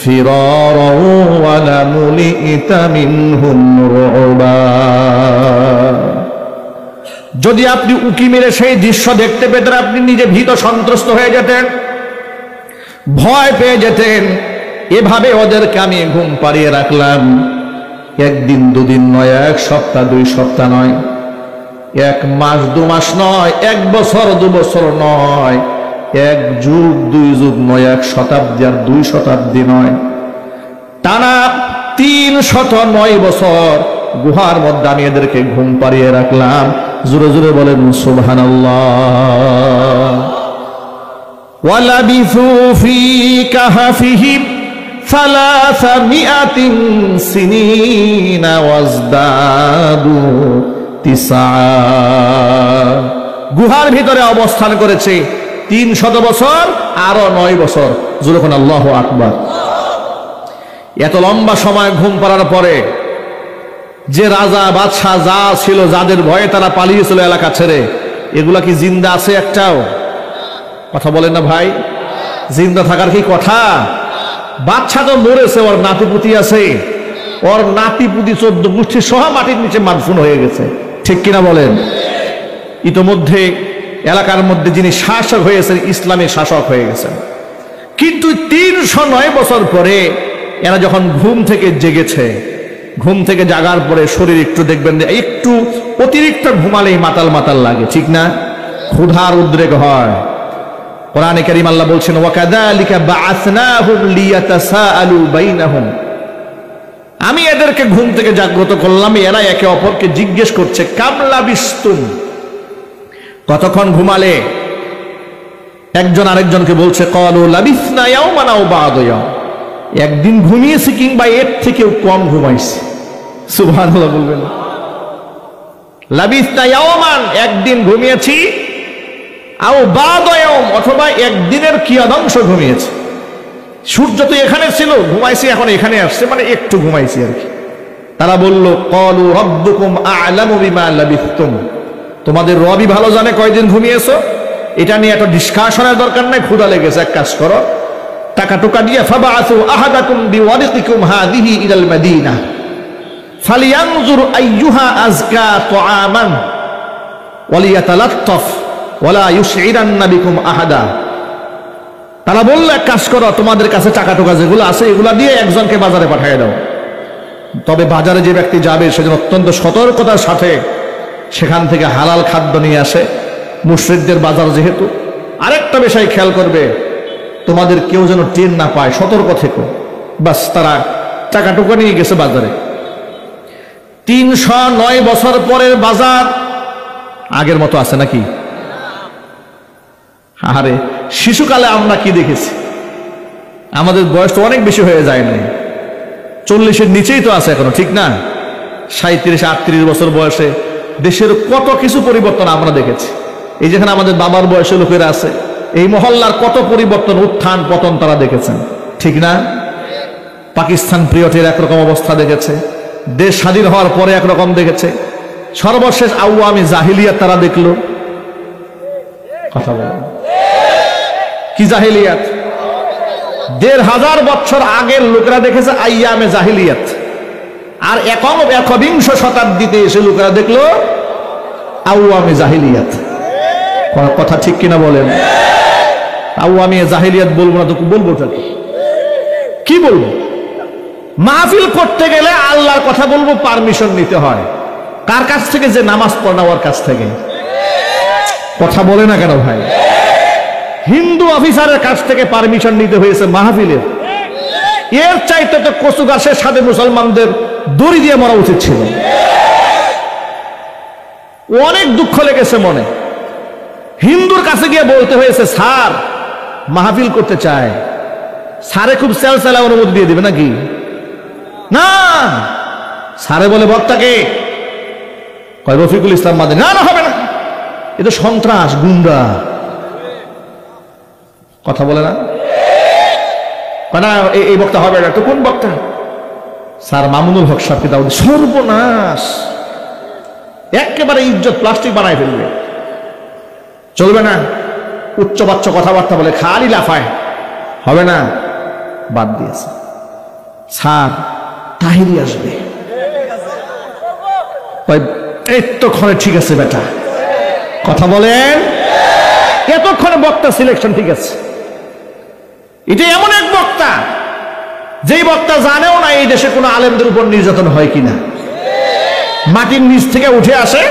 ফিরারাও ওয়া লামুলিতা মিনহুম রুবা। যদি আপনি উকি মেরে সেই দৃশ্য দেখতে পেতেন, আপনি নিজে ভীত সন্ত্রস্ত হয়ে যেতেন, ভয় পেয়ে যেতেন। এভাবে ওদেরকে আমি ঘুম পাড়িয়ে রাখলাম। একদিন দুদিন নয়, এক সপ্তাহ দুই সপ্তাহ নয়, এক মাস দু মাস নয়, এক বছর দু বছর নয়, এক যুগ দুই যুগ নয়, এক শতাব্দী আর দুই শতাব্দী নয়, টানা 309 বছর গুহার মধ্যে আমি এদেরকে ঘুম পাড়িয়ে রাখলাম। জোরে জোরে বলেন সুবহানাল্লাহ। ওয়ালাবিথু ফি কাহফিহিম 300 সিনিনা ওয়াজদাদু 9। গুহার ভিতরে অবস্থান করেছে 300 বছর, আরো 9 বছর। যখন আল্লাহু আকবার। এত লম্বা সময় ঘুম পাড়ার পরে যে রাজা বাদশাহ যা ছিল, যাদের ভয়ে তারা পালিয়েছিল এলাকা ছেড়ে, এগুলা কি জিন্দা আছে একটাও? কথা বলেন না ভাই, জিন্দা থাকার কি কথা? বাদশাহ তো মরেছে, ওর নাতিপুতি আছে, ওর নাতিপুতি 14 গোষ্ঠী সহ মাটির নিচে মাদফুন হয়ে গেছে। ঠিক কিনা বলেন? ইতোমধ্যে এলাকার মধ্যে যিনি শাসক হয়েছেন, ইসলামের শাসক হয়ে গেছেন। কিন্তু 309 বছর পরে এরা যখন ঘুম থেকে জেগেছে, ঘুম থেকে জাগার পরে শরীর একটু দেখবেন একটু অতিরিক্ত ঘুমালেই মাতাল মাতাল লাগে, ঠিক না? ক্ষুধার উদ্রেক হয়। কোরআনে কারীম আল্লাহ বলছেন, ওয়াকাযালিকা বাআসনাহুম লিয়াতাসাআলু বাইনাহুম। আমি এদেরকে ঘুম থেকে জাগ্রত করলাম, এরা একে অপরকে জিজ্ঞেস করছে, কাম লাবিস্তুম, কতক্ষণ ঘুমালে? একজন আরেকজনকে বলছে, ক্বালু লাবিসনা ইয়াওমান আও বা'দা ইয়াওম, একদিন ঘুমিয়েছি কিংবা এর থেকেও কম ঘুমাইছি। সুবহানাল্লাহ বলবেন। লাবিসনা ইয়াওমান, একদিন ঘুমিয়েছি, আও বা'দা ইয়াওম, অথবা একদিনের কিয়দাংশ ঘুমিয়েছি। সূর্য তো এখানে ছিল, ঘুমাইছি এখন এখানে আসছে, মানে একটু ঘুমাইছি আর কি। তারা বলল, ক্বালু রাব্বুকুম আ'লামু বিমা লাবিসতুম, তোমাদের রবই ভালো জানে কয়দিন ঘুমিয়েছো। এটা নিয়ে এত ডিসকাশনের দরকার নাই। ক্ষুধা লেগেছে, এক কাজ করো, টাকা টুকা দিয়ে ফাবাআসু আহাদাকুম বিওয়ারিকিকুম হাযিহি ইলাল মাদিনা ফালিয়ানজুর আইয়ুহা আযকা তুআমান ওয়ালিয়াতালাত্তাফ ওয়ালা ইউশইরান্না বিকুম আহাদা। তারা বলল, এক কাজ করো, তোমাদের কাছে টাকা টুকা যেগুলো আছে এগুলা দিয়ে একজনকে বাজারে পাঠিয়ে দাও। তবে বাজারে যে ব্যক্তি যাবে সেজন্য অত্যন্ত সতর্কতার সাথে সেখান থেকে হালাল খাদ্য নিয়ে আসে। মুশরিকদের বাজার যেহেতু। আরেকটা বিষয় খেয়াল করবে, তোমাদের কেউ যেন টের না পায়, সতর্ক থেকো। বাস, তারা টাকা টুকা নিয়ে গেছে বাজারে। 309 বছর পরের বাজার আগের মতো আছে নাকি? আরে শিশুকালে আমরা কি দেখেছি? আমাদের বয়স তো অনেক বেশি হয়ে যায় নাই, 40-এর নিচেই তো আছে এখনো, ঠিক না? 37-38 বছর বয়সে দেশের কত কিছু পরিবর্তন আমরা দেখেছি। এই যেখানে আমাদের বাবার বয়সে লোকেরা আছে, এই মহল্লার কত পরিবর্তন, উত্থান পতন তারা দেখেছেন, ঠিক না? পাকিস্তান পিরিয়ডের একরকম অবস্থা দেখেছে, দেশ স্বাধীন হওয়ার পরে একরকম দেখেছে, সর্বশেষ আওয়ামী জাহিলিয়াত তারা দেখলো। কথা বলেন, কি জাহিলিয়াত? 1500 বছর আগের লোকেরা দেখেছে আইয়ামে জাহিলিয়াত, আর এখন 21 শতাব্দীতে এসে লোকেরা দেখলো আওয়ামী জাহিলিয়াত। কথা ঠিক কিনা বলেন? আওয়ামী জাহিলিয়াত বলবো না তো বলবো কি বলবো? মাহফিল করতে গেলে আল্লাহর কথা বলবো, পারমিশন নিতে হয় কার কাছ থেকে? যে নামাজ পড়া ওর কাছ থেকে। কথা বলে না কেন ভাই? হিন্দু অফিসারের কাছ থেকে পারমিশন নিতে হয়েছে মাহফিলের। এর চাইতে তো কচু গাছের সাথে মুসলমানদের দড়ি দিয়ে মরা উচিত ছিল। অনেক দুঃখ লেগেছে মনে। হিন্দুর কাছে গিয়ে বলতে হয়েছে, স্যার মাহফিল করতে চায়, স্যারে খুব সেলসেলা অনুমতি দিয়ে দিবে নাকি? না, স্যারে বলে বক্তাকে, কয় রফিকুল ইসলাম মাদানী। না না, হবে না, এ তো সন্ত্রাস, গুন্ডা। কথা বলে না, না এই বক্তা হবে না। তো কোন বক্তা? স্যার মামুনুল হক সাহেবকে দাও। সর্বনাশ, একেবারে ইজ্জত প্লাস্টিক বানায় ফেলবে, চলবে না। উচ্চ বাচ্চ কথাবার্তা বলে, খালি লাফায়, হবে না, বাদ দিয়েছে। স্যার তাহিরি আসবে, এতক্ষণে ঠিক আছে বেটা, কথা বলেন, এতক্ষণে বক্তা সিলেকশন ঠিক আছে। এটা এমন এক বক্তা, যেই বক্তা জানেও না এই দেশে কোনো আলেমদের উপর নির্যাতন হয় কিনা। মাটির নিচ থেকে উঠে আসে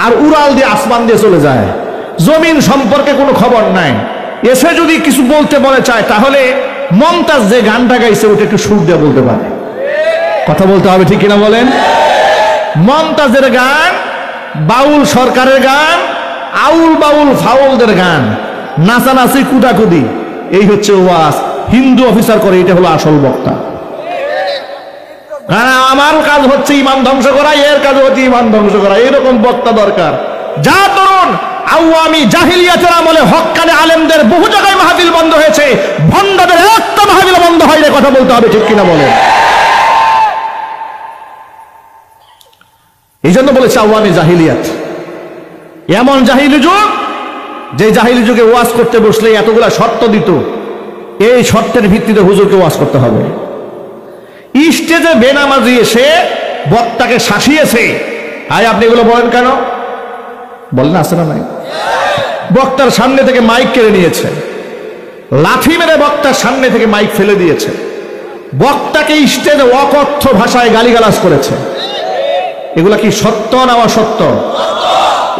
আর উড়াল দিয়ে আসমান দিয়ে চলে যায়, জমিন সম্পর্কে কোনো খবর নাই। এসে যদি কিছু বলতে মনে চায়, তাহলে মমতাজ যে গানটা গাইছে ওটা একটু সুর দিয়ে বলতে পারে। কথা বলতে হবে, ঠিক কিনা বলেন? মমতাজের গান, বাউল সরকারের গান, আউল বাউল ফাউলদের গান, নাচানাচি কুটাকুটি, এই হচ্ছে ওয়াজ। হিন্দু অফিসার করে, এটা হলো আসল বক্তা। আমার কাজ হচ্ছে ইমান ধ্বংস করা, এর কাজ হচ্ছে ইমান ধ্বংস করা, এরকম বক্তা দরকার। যা তরুণ আওয়ামী জাহিলিয়াতের আমলে হক্কানে আলেমদের বহু জায়গায় মাহফিল বন্ধ হয়েছে, ভণ্ডদের একটা মাহফিল বন্ধ হয়নি। কথা বলতে হবে, ঠিক কিনা বলে? এই জন্য বলেছে আওয়ামী জাহিলিয়াত। এমন জাহিলি যুগ, যে জাহিলি যুগে ওয়াজ করতে বসলে এতগুলা শর্ত দিত, এই শর্তের ভিত্তিতে হুজুরকে ওয়াজ করতে হবে। স্টেজে বেনামাজি এসে বক্তাকে শাসিয়েছে, আয় আপনি এগুলো বলেন কেন? বলেন আছে না নাই? বক্তার সামনে থেকে মাইক কেড়ে নিয়েছে, লাঠি মেরে বক্তার সামনে থেকে মাইক ফেলে দিয়েছে, বক্তাকে স্টেজে অকথ্য ভাষায় গালিগালাজ করেছে। এগুলা কি সত্য না অসত্য?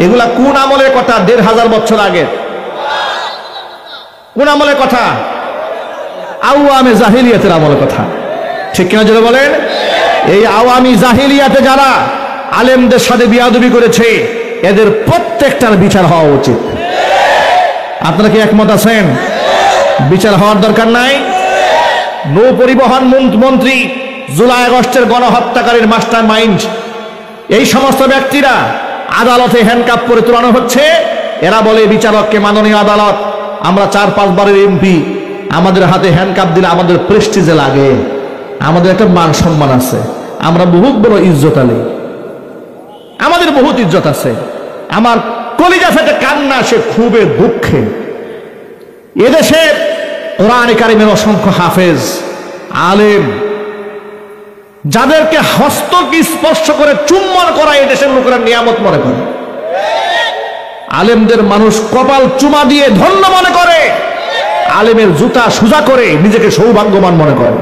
এগুলা কোন আমলের কথা? ১৫০০ বছর আগে। কোন আমলের কথা? আওয়ামী জাহিলিয়াতের আমলের কথা, ঠিক কিনা জোরে বলেন? এই আওয়ামী জাহিলিয়াতে যারা আলেমদের সাথে বিয়াদবি করেছে, এদের প্রত্যেকটার বিচার হওয়া উচিত। আপনারা কি একমত আছেন? বিচার হওয়ার দরকার নাই? নৌ পরিবহন মন্ত্রী, জুলাই আগস্টের গণহত্যাকারীর মাস্টার মাইন্ড, এই সমস্ত ব্যক্তিরা আদালতে হ্যান্ডকাপ করে তোলানো হচ্ছে। এরা বলে বিচারককে, মাননীয় আদালত, আমরা ৪-৫ বারের এমপি, আমাদের হাতে হ্যান্ডকাপ দিলে আমাদের প্রেস্টিজে লাগে, আমাদের একটা মান সম্মান আছে, আমরা বহুত বড় ইজ্জত আলী, আমাদের বহুত ইজ্জত আছে। আমার কলিজা ফেটে কান্না আসে খুবই দুঃখে। এদেশে কোরআনে কারিমের অসংখ্য হাফেজ আলেম, যাদেরকে হস্তকে স্পর্শ করে চুম্বন করা এই দেশের লোকেরা নিয়ামত মনে করে। আলেমদের মানুষ কপাল চুমা দিয়ে ধন্য মনে করে, আলেমের জুতা সোজা করে নিজেকে সৌভাগ্যবান মনে করে।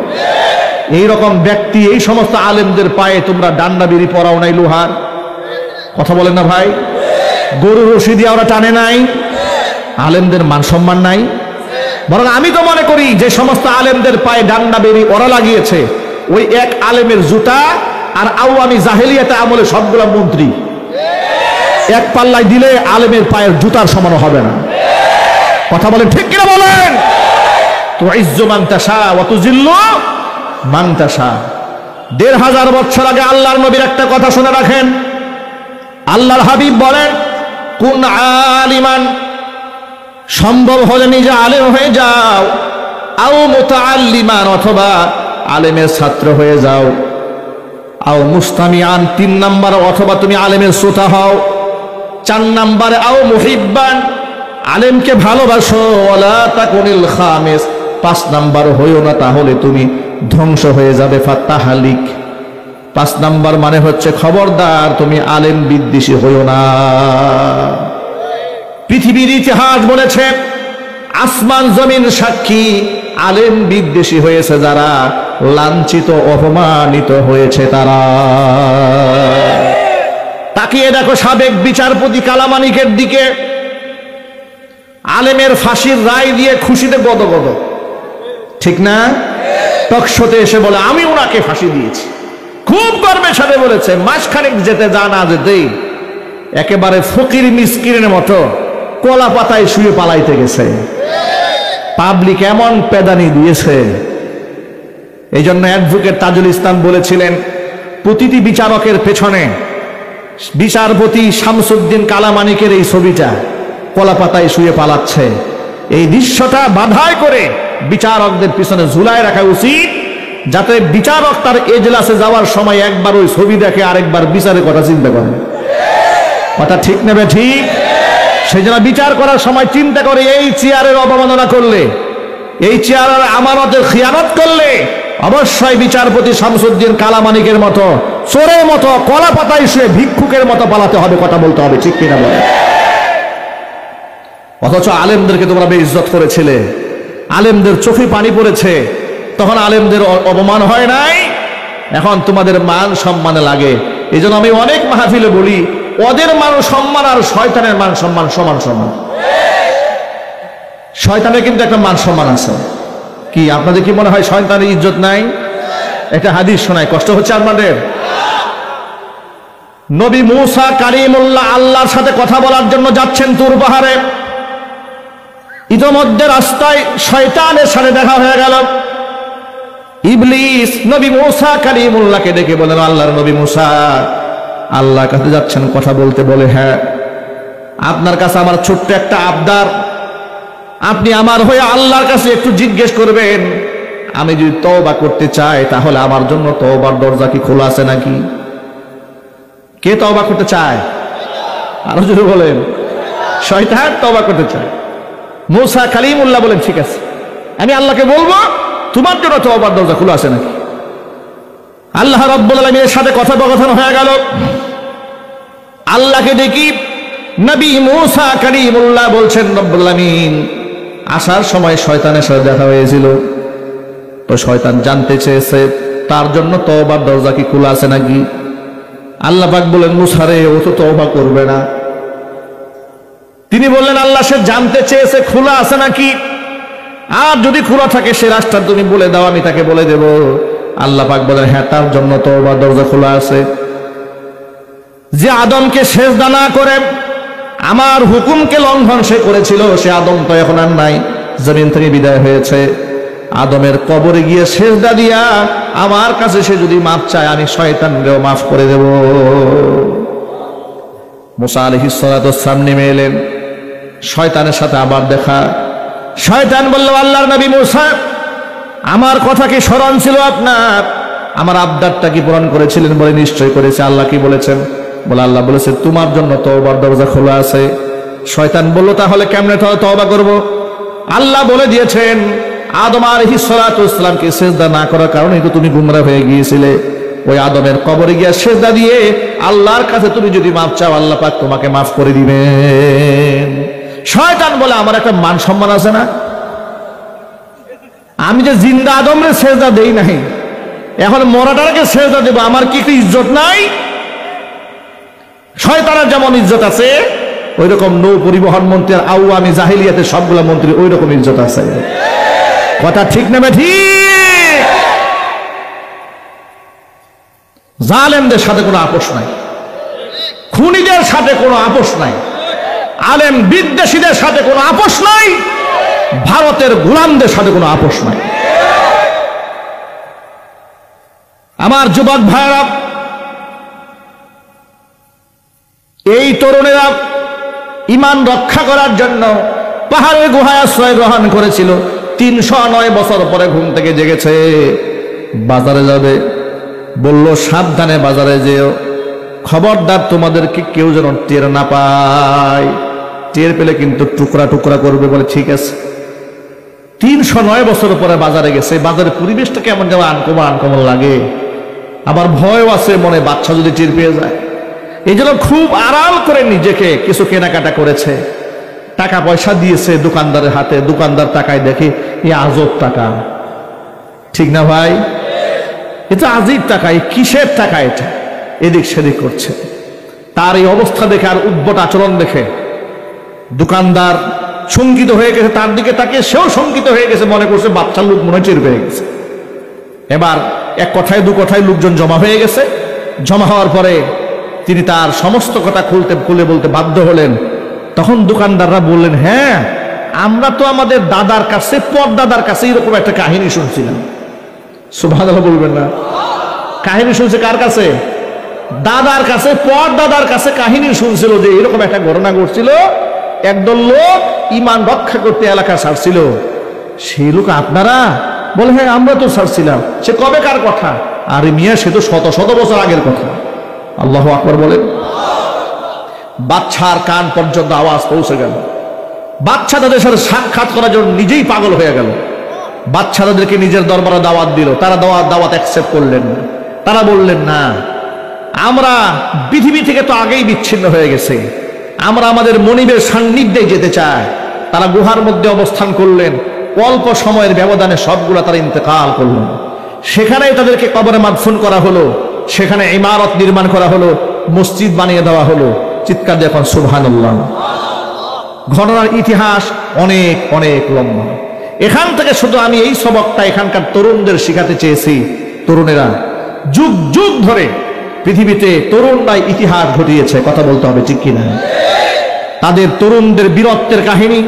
এইরকম ব্যক্তি, এই সমস্ত আলেমদের পায়ে তোমরা ডান্ডা বিড়ি পরাও নাই লোহার? কথা বলেন না ভাই? গরুর রশি দিয়ে ওরা টানে নাই? আলেমদের মান সম্মান নাই? বরং আমি তো মনে করি যে সমস্ত আলেমদের পায়ে ডান্ডা বিড়ি ওরা লাগিয়েছে, ওই এক আলেমের জুতা আর আওয়ামী জাহেলিয়াতে আমলে সবগুলা মন্ত্রী এক পাল্লায় দিলে আলেমের পায়ের জুতার সমান হবে না। কথা বলেন, ঠিক কিনা বলেন? তো ইজ্জু মান তাশা ওয়া তুজিল্লু মান তাশা। ১৫০০ বছর আগে আল্লাহর নবীর একটা কথা শুনে রাখেন। আল্লাহর হাবিব বলেন, কুন আলিমান, সম্ভব হলে নিজে আলেম হয়ে যাও, আও মুতাআল্লিমান, অথবা আলেমের ছাত্র হয়ে যাও, আও মুস্তামিআন, ৩ নাম্বার, অথবা তুমি আলেমের শ্রোতা হও, ৪ নাম্বারে আও মুহিব্বান, আলেমকে ভালোবাসো, ওয়ালা তাকুনিল খামিস, ৫ নাম্বার হইও না, তাহলে তুমি ধ্বংস হয়ে যাবে, ফাতাহালিক। ৫ নাম্বার মানে হচ্ছে খবরদার তুমি আলেম বিদ্বেষী হইও না। পৃথিবীর ইতিহাস বলেছে, আসমান জমিন সাক্ষী, আলেম বিদ্বেষী হয়েছে যারা, লাঞ্ছিত অপমানিত হয়েছে তারা। তাকিয়ে দেখো সাবেক বিচারপতি কালামানিকের দিকে। আলেমের ফাঁসির রায় দিয়ে খুশিতে গদগদ, ঠিক না? টকশোতে এসে বলে আমি ওনাকে ফাঁসি দিয়েছি, খুব গর্বের সাথে বলেছে। মাসখানেক যেতে যা না যেতেই একেবারে ফকির মিসকিনের মতো কলা পাতায় শুয়ে পালাইতে গেছে। পাবলিক এমন পেদানি দিয়েছে। এই জন্য অ্যাডভোকেট তাজুল ইসলাম বলেছিলেন, প্রতিটি বিচারকের পেছনে বিচারপতি শামসুদ্দিন কালামানিকের এই ছবিটা কলা পাতায় শুয়ে পালাচ্ছে, এই দৃশ্যটা বাধাই করে বিচারকদের পিছনে ঝুলায় রাখা উচিত, যাতে বিচারক তার এজলাসে যাওয়ার সময় একবার ওই ছবি দেখে আরেকবার বিচারের কথা চিন্তা করে। কথা ঠিক নেবে ঠিক? সেই জন্য বিচার করার সময় চিন্তা করে এই চেয়ারের অবমাননা করলে, এই চেয়ারের আমানতের খিয়ানত করলে অবশ্যই বিচারপতি শামসুদ্দিন কালামানিকের মতো চোরের মতো কলা পাতায় শুয়ে ভিক্ষুকের মতো পালাতে হবে, কথা বলতে হবে, ঠিক কিনা বলে? অথচ আলেমদেরকে তোমরা বেইজ্জত করেছিলে, আলেমদের চোখে পানি পড়েছে, তখন আলেমদের অপমান হয় নাই, এখন তোমাদের মান সম্মানে লাগে। এই জন্য আমি অনেক মাহফিলে বলি, ওদের মান সম্মান আর শয়তানের মান সম্মান সমান সমান। শয়তানের কিন্তু একটা মান সম্মান আছে। কি আপনাদের কি মনে হয় শয়তানের ইজ্জত নাই? একটা হাদিস শোনায়, কষ্ট হচ্ছে আপনাদের? নবী মূসা কালিমুল্লাহ আল্লাহর সাথে কথা বলার জন্য যাচ্ছেন তুর পাহাড়ে। ইতোমধ্যে রাস্তায় শয়তানের সাথে দেখা হয়ে গেল। ইবলিস নবী মূসা কালিমুল্লাহকে ডেকে বলেন, আল্লাহর নবী মূসা, আল্লাহর কাছে যাচ্ছেন কথা বলতে। বলে, হ্যাঁ, আপনার কাছে আমার ছোট্ট একটা আবদার, আপনি আমার হয়ে আল্লাহর কাছে একটু জিজ্ঞেস করবেন, আমি যদি তওবা করতে চাই তাহলে আমার জন্য তওবার দরজা কি খোলা আছে নাকি? কে তওবা করতে চায়? আরো জোরে বলেন। শয়তান তওবা করতে চায়। মূসা কালিমুল্লাহ বলেন, ঠিক আছে, আমি আল্লাহকে বলবো তোমার জন্য তওবার দরজা খোলা আছে নাকি। আল্লাহ রাব্বুল আলামিনের সাথে কথোপকথন হয়ে গেল। আল্লাহকে দেখি নবী মূসা কালিমুল্লাহ বলছেন, রব্বুল আলামিন, আসার সময় শয়তানের সাথে দেখা হয়েছিল, তো শয়তান জানতে চেয়েছে তার জন্য তওবার দরজা কি খোলা আছে নাকি। আল্লাহ পাক বলেন, মূসা রে, ও তো তওবা করবে না। তিনি বললেন, আল্লাহ, সে জানতে চেয়েছে খোলা আছে নাকি, আর যদি খোলা থাকে সে রাস্তা তুমি বলে দাও, আমি তাকে বলে দেব। আল্লাহ পাক বলেন, হ্যাঁ, তার জন্য তওবার দরজা খোলা আছে। যে আদমকে সেজদা না করে আমার হুকুমকে লঙ্ঘন সে করেছিল, সে আদম তো এখন আর নাই, জমিন থেকে বিদায় হয়েছে। আদমের কবরে গিয়ে সেজদা দিয়া আমার কাছে সে যদি মাফ চায়, আমি শয়তানকেও মাফ করে দেব। মুসা আলাইহিস সালাতু ওয়াস সালাম নেমে এলেন, শয়তানের সাথে আবার দেখা। শয়তান বলল, আল্লাহর নবী মূসা, আমার কথা কি স্মরণ ছিল আপনার? আমার আবদারটা কি পূরণ করেছিলেন? বলে, নিশ্চয় করেছে। আল্লাহ কি বলেছেন? বলে, আল্লাহ বলেছে তোমার জন্য তওবার দরজা খোলা আছে। শয়তান বলল, তাহলে কেমনে তওবা করব? আল্লাহ বলে দিয়েছেন, আদম আলাইহিস সালাতু ওয়াস সালামকে সিজদা না করার কারণে তো তুমি গুমরাহ হয়ে গিয়েছিলে। ওই আদমের কবরে গিয়ে সিজদা দিয়ে আল্লাহর কাছে তুমি যদি মাফ চাও, আল্লাহ পাক তোমাকে মাফ করে দিবেন। শয়তান বলে, আমার একটা মান সম্মান আছে না, আমি যে জিন্দা আদমরে সিজদা দেই নাই, এখন মরাটাকে সিজদা দেব, আমার কি একটু ইজ্জত নাই? শয়তানের যেমন ইজ্জত আছে, ওই রকম নৌ পরিবহন মন্ত্রী আর আওয়ামী জাহিলিয়াতের সবগুলা মন্ত্রী ওই রকম ইজ্জত আছে। কথা ঠিক নেবে ঠিক? জালেমদের সাথে কোনো আপোষ নাই, খুনিদের সাথে কোনো আপোষ নাই, আলেম বিদ্বেষীদের সাথে কোনো আপোষ নাই, ভারতের গোলামদের সাথে কোনো আপোষ নাই। আমার যুবক ভাইরা, এই তরুণেরা ঈমান রক্ষা করার জন্য পাহাড়ের গুহায় আশ্রয় গ্রহণ করেছিল। 309 বছর পরে ঘুম থেকে জেগেছে, বাজারে যাবে, বলল সাবধানে বাজারে যেও, খবরদার তোমাদেরকে কেউ যেন টের না পায়, টের পেলে কিন্তু টুকরা টুকরা করবে। বলে, ঠিক আছে। 309 বছর পরে বাজারে গেছে, বাজারের পরিবেশটা কেমন যেন আনকমন আনকমন লাগে, আবার ভয়ও আছে মনে, বাচ্চা যদি টের পেয়ে যায়। এই জন্য খুব আড়াল করে নিজেকে কিছু কেনাকাটা করেছে, টাকা পয়সা দিয়েছে দোকানদারের হাতে, দোকানদার টাকায় দেখে এ আজব টাকা, ঠিক না ভাই? এটা আজীব টাকা, কিসের টাকা এটা? এদিক সেদিক করছে। তার এই অবস্থা দেখে আর উদ্ভট আচরণ দেখে দোকানদার শঙ্কিত হয়ে গেছে, তার দিকে তাকে সেও শঙ্কিত হয়ে গেছে, মনে করছে বাচ্চার লোক মনে চের পেয়ে গেছে। এবার এক কথায় দু কথায় লোকজন জমা হয়ে গেছে। জমা হওয়ার পরে তিনি তার সমস্ত কথা খুলে বলতে বাধ্য হলেন। তখন দোকানদাররা বললেন, হ্যাঁ, আমরা তো আমাদের দাদার কাছে, পরদাদার কাছে এরকম একটা কাহিনী শুনছিলাম। সুবহানাল্লাহ বলবেন না? কাহিনী শুনছে কার কাছে? দাদার কাছে, পরদাদার কাছে কাহিনী শুনছিল যে এরকম একটা ঘটনা ঘটছিল, একদল লোক ঈমান রক্ষা করতে এলাকা ছাড়ছিল। সেই লোক আপনারা? বলে, হ্যাঁ, আমরা তো ছাড়ছিলাম। সে কবে কার কথা? আরে মিয়া, সে তো শত শত বছর আগের কথা। আল্লাহু আকবার বলেন। বাদশার কান পর্যন্ত আওয়াজ পৌঁছে গেল। বাদশা তাদের সাথে সাক্ষাৎ করার জন্য নিজেই পাগল হয়ে গেল। বাদশা তাদেরকে নিজের দরবারে দাওয়াত দিল। তারা দাওয়াত অ্যাকসেপ্ট করলেন না। তারা বললেন, না, আমরা পৃথিবী থেকে তো আগেই বিচ্ছিন্ন হয়ে গেছে, আমরা আমাদের মনিবের সান্নিধ্যে যেতে চাই। তারা গুহার মধ্যে অবস্থান করলেন। অল্প সময়ের ব্যবধানে সবগুলা তারা ইন্তেকাল করলেন। সেখানেই তাদেরকে কবরে মাদফুন করা হলো। সেখানে ইমারত নির্মাণ করা হলো, মসজিদ বানিয়ে দেওয়া হলো। চিৎকার দিয়ে এখন সুবহানাল্লাহ। ঘটনার ইতিহাস অনেক অনেক লম্বা। এখান থেকে শুধু আমি এই সবকটা এখানকার তরুণদের শিখাতে চেয়েছি। তরুণেরা যুগ যুগ ধরে পৃথিবীতে তরুণরাই ইতিহাস ঘটিয়েছে, কথা বলতে হবে ঠিক কিনা? তাদের তরুণদের বীরত্বের কাহিনী,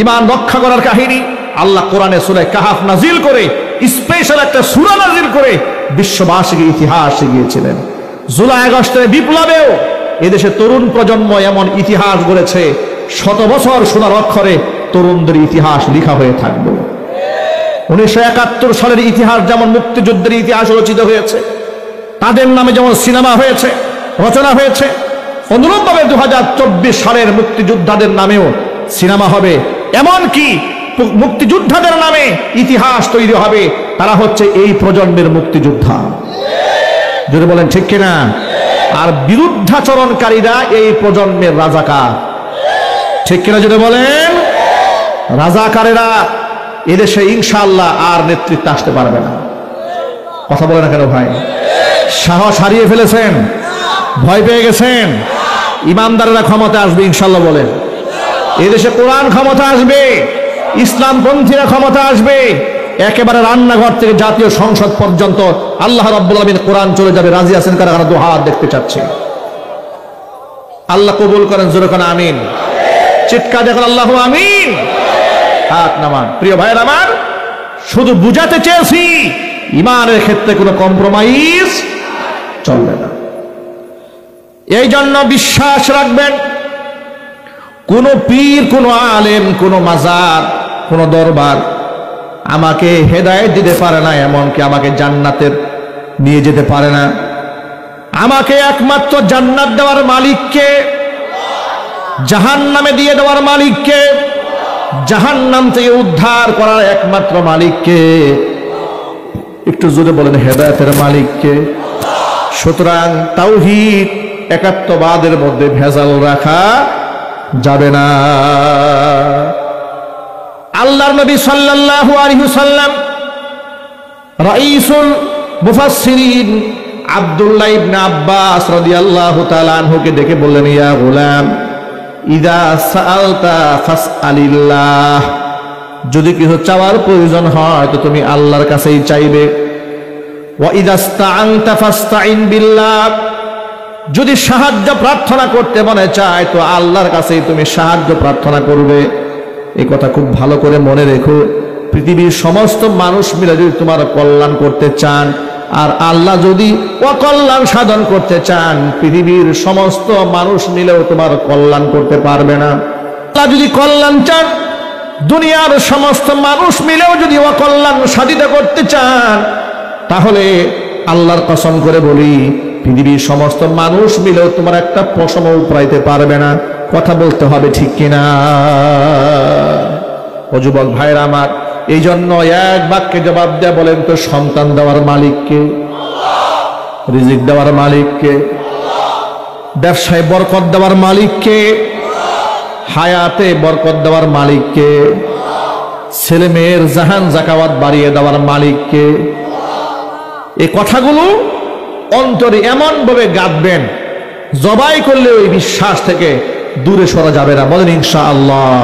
ঈমান রক্ষা করার কাহিনী আল্লাহ কোরআনে সূরা কাহফ নাজিল করে, স্পেশাল একটা সূরা নাজিল করে বিশ্ববাসীকে ইতিহাস শিখিয়েছিলেন। জুলাই আগস্টের বিপ্লবেও এদেশে তরুণ প্রজন্ম এমন ইতিহাস গড়েছে, শত বছর সোনার অক্ষরে তরুণদের ইতিহাস লেখা হয়ে থাকবে। 1971 সালের ইতিহাস যেমন মুক্তিযুদ্ধের ইতিহাস রচিত হয়েছে, তাদের নামে যেমন সিনেমা হয়েছে, রচনা হয়েছে, অনুরূপভাবে 2024 সালের মুক্তিযোদ্ধাদের নামেও সিনেমা হবে। এমনকি মুক্তিযোদ্ধাদের নামে ইতিহাস তৈরি হবে। তারা হচ্ছে এই প্রজন্মের মুক্তিযোদ্ধা। যদি বলেন ঠিক কিনা? আর বিরুদ্ধাচরণকারীরা এই প্রজন্মের রাজাকার। ঠিক কিনা যদি বলেন? রাজাকারেরা এদেশে ইনশাআল্লাহ আর নেতৃত্বে আসতে পারবে না। কথা বলে না কেন ভাই? সাহস হারিয়ে ফেলেছেন, ভয় পেয়ে গেছেন? ইমানদারেরা ক্ষমতা আসবে ইনশাআল্লাহ বলেন। এদেশে কোরআন ক্ষমতা আসবে, ইসলামপন্থীরা ক্ষমতা আসবে। একেবারে রান্নাঘর থেকে জাতীয় সংসদ পর্যন্ত আল্লাহ রাব্বুল আলামিন কোরআন চলে যাবে। রাজি আছেন কারা? কারা দুহাত দেখতে চাচ্ছে? আল্লাহ কবুল করেন, জোরে কোন আমিন। চিৎকার দেখুন আল্লাহু আমিন। হাত নামান। প্রিয় ভাইয়ের আমার, শুধু বুঝাতে চেয়েছি ঈমানের ক্ষেত্রে কোনো কম্প্রোমাইজ চলবে না। এই জন্য বিশ্বাস রাখবেন, কোন পীর, কোন আলেম, কোন মাজার, কোন দরবার আমাকে হেদায়েত দিতে পারে না, এমনকি আমাকে জান্নাতের নিয়ে যেতে পারে না। আমাকে একমাত্র জান্নাত দেওয়ার মালিককে, জাহান্নামে দিয়ে দেওয়ার মালিককে, জাহান্নাম থেকে উদ্ধার করার একমাত্র মালিককে। একটু জোরে বলেন, হেদায়েতের মালিককে। সুতরাং তাওহীদ, একাত্মবাদের মধ্যে ভেজাল রাখা যাবে না। আল্লাহর নবী সাল্লাল্লাহু আলাইহি ওয়াসাল্লাম রাইসুল মুফাসসিরিন আব্দুল্লাহ ইবনে আব্বাস রাদিয়াল্লাহু তাআলা আনহুকে ডেকে বললেন, ইয়া গোলাম, ইদা সাআলতা ফাসআলিল্লাহ, যদি কিছু চাওয়ার প্রয়োজন হয় তো তুমি আল্লাহর কাছেই চাইবে। ওয়া ইদা ইসতাআনতা ফাসতাইন বিল্লাহ, যদি সাহায্য প্রার্থনা করতে মনে চায় তো আল্লাহর কাছেই তুমি সাহায্য প্রার্থনা করবে। এই কথা খুব ভালো করে মনে রেখো। পৃথিবীর সমস্ত মানুষ মিলে যদি তোমার কল্যাণ করতে চান, আর আল্লাহ যদি অকল্যাণ সাধন করতে চান, পৃথিবীর সমস্ত মানুষ মিলেও তোমার কল্যাণ করতে পারবে না। আল্লাহ যদি কল্যাণ চান, দুনিয়ার সমস্ত মানুষ মিলেও যদি অকল্যাণ সাধিত করতে চান, তাহলে আল্লাহর কসম করে বলি, পৃথিবীর সমস্ত মানুষ মিলেও তোমার একটা পশম উপড়াইতে পারবে না। কথা বলতে হবে ঠিক কিনা? ও যুবক ভাইরা আমার, এই জন্য এক বাক্যে জবাব দেয়া বলেন তো, সন্তান দেওয়ার মালিককে, রিজিক দেওয়ার মালিককে, ব্যবসায় বরকত দেওয়ার মালিককে, হায়াতে বরকত দেওয়ার মালিককে, ছেলে মেয়ের জাহান জাকাওয়াত বাড়িয়ে দেওয়ার মালিককে। এই কথাগুলো অন্তরে এমন ভাবে গাঁথবেন, জবাই করলে ওই বিশ্বাস থেকে দূরে সরা যাবে না। বলেন ইনশাআল্লাহ।